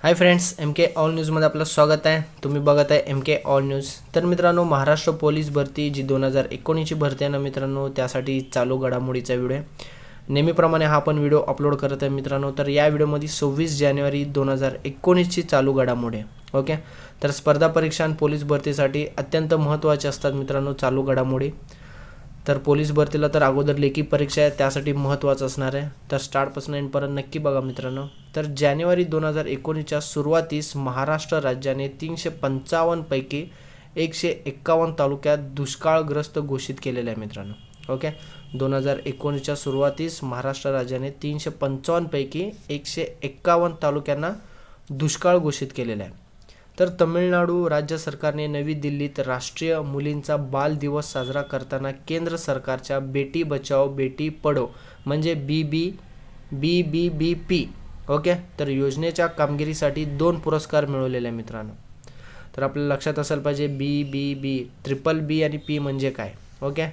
Hi friends, M के all न्यूजमध्ये आपलं स्वागत आहे. तुम्ही बघत आहे एम के ऑल न्यूज. तर मित्रांनो, महाराष्ट्र पोलीस भरती जी 2019ची भरती आहे ना मित्रांनो, त्यासाठी चालू घडामोडीचा व्हिडिओ आहे. नेहमीप्रमाणे हा आपण व्हिडिओ अपलोड करत आहे मित्रांनो. तर या व्हिडिओमध्ये 26 जानेवारी 2019ची चालू घडामोडी आहे. ओके, तर स्पर्धा परीक्षा आणि पोलीस भरतीसाठी अत्यंत महत्त्वाचे असतात मित्रांनो चालू घडामोडी. तर पोलीस भरतीला तर अगोदर लेखी परीक्षा आहे, त्यासाठी महत्त्वाचं असणार आहे. तर स्टार्टपासून एंडपर्यंत नक्की बघा मित्रांनो. तर जानेवारी 2019च्या सुरुवातीस महाराष्ट्र राज्याने 355 पैकी 151 तालुक्यात दुष्काळग्रस्त घोषित केलेले आहे मित्रांनो. ओके, 2019च्या सुरुवातीस महाराष्ट्र राज्याने 355 पैकी 151 तालुक्यांना दुष्काळ घोषित केलेला आहे. तर तमिळनाडू राज्य सरकारने नवी दिल्लीत राष्ट्रीय मुलींचा बाल दिवस साजरा करताना केंद्र सरकारच्या बेटी बचाओ बेटी पढो म्हणजे BBBP ओके, तर योजनेच्या कामगिरीसाठी 2 पुरस्कार मिळवलेले आहे मित्रांनो. तर आपल्याला लक्षात असायला पाहिजे BBB, ट्रिपल बी आणि पी म्हणजे काय. ओके,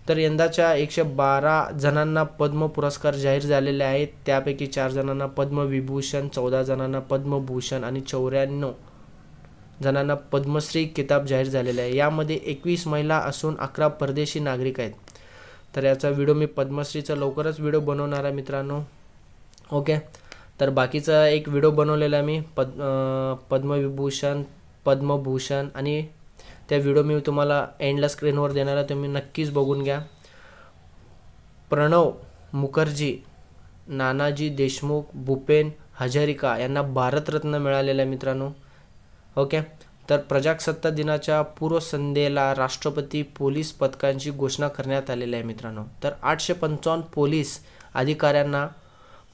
तर यंदाच्या 112 जणांना पद्म पुरस्कार जाहीर झालेले आहेत. त्यापैकी 4 जणांना पद्मविभूषण, 14 जणांना पद्मभूषण आणि 94 जणांना पद्मश्री किताब जाहीर झालेला आहे. यामध्ये 21 महिला असून 11 परदेशी नागरिक आहेत. तर याचा व्हिडिओ मी पद्मश्रीचा लवकरच व्हिडिओ बनवणार आहे मित्रांनो. ओके, तर बाकीचा एक व्हिडिओ बनवलेला आहे मी पद्मविभूषण, पद्मभूषण आणि त्या व्हिडिओ मी तुम्हाला एंडला स्क्रीनवर देणार आहे, तुम्ही नक्कीच बघून घ्या. प्रणव मुखर्जी, नानाजी देशमुख, भूपेन हजारिका यांना भारतरत्न मिळालेला आहे मित्रांनो. ओके, तर प्रजासत्ताक दिनाच्या पूर्वसंध्येला राष्ट्रपती पोलीस पदकांची घोषणा करण्यात आलेली आहे मित्रांनो. तर 855 पोलीस अधिकाऱ्यांना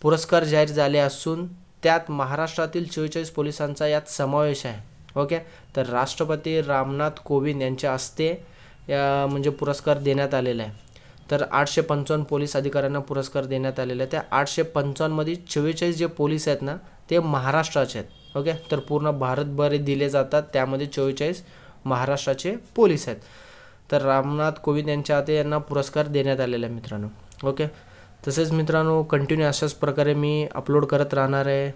पुरस्कार जाहीर झाले असून त्यात महाराष्ट्रातील 44 पोलिसांचा यात समावेश आहे. ओके, तर राष्ट्रपती रामनाथ कोविंद यांच्या हस्ते म्हणजे पुरस्कार देण्यात आलेला आहे. तर 855 पोलीस अधिकाऱ्यांना पुरस्कार देण्यात आलेला आहे. त्या 855 मध्ये 44 जे पोलीस आहेत ना ते महाराष्ट्राचे आहेत. ओके, तर पूर्ण भारतभर दिले जातात, त्यामध्ये 44 महाराष्ट्राचे पोलीस आहेत. तर रामनाथ कोविंद यांच्या हाती यांना पुरस्कार देण्यात आलेला आहे मित्रांनो. ओके, तसेच मित्रांनो कंटिन्यू अशाच प्रकारे मी अपलोड करत राहणार आहे.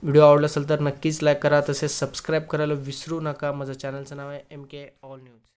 व्हिडिओ आवडला असेल तर नक्कीच लाईक करा, तसेच सबस्क्राईब करायला विसरू नका. माझं चॅनलचं नाव आहे MK ऑल न्यूज.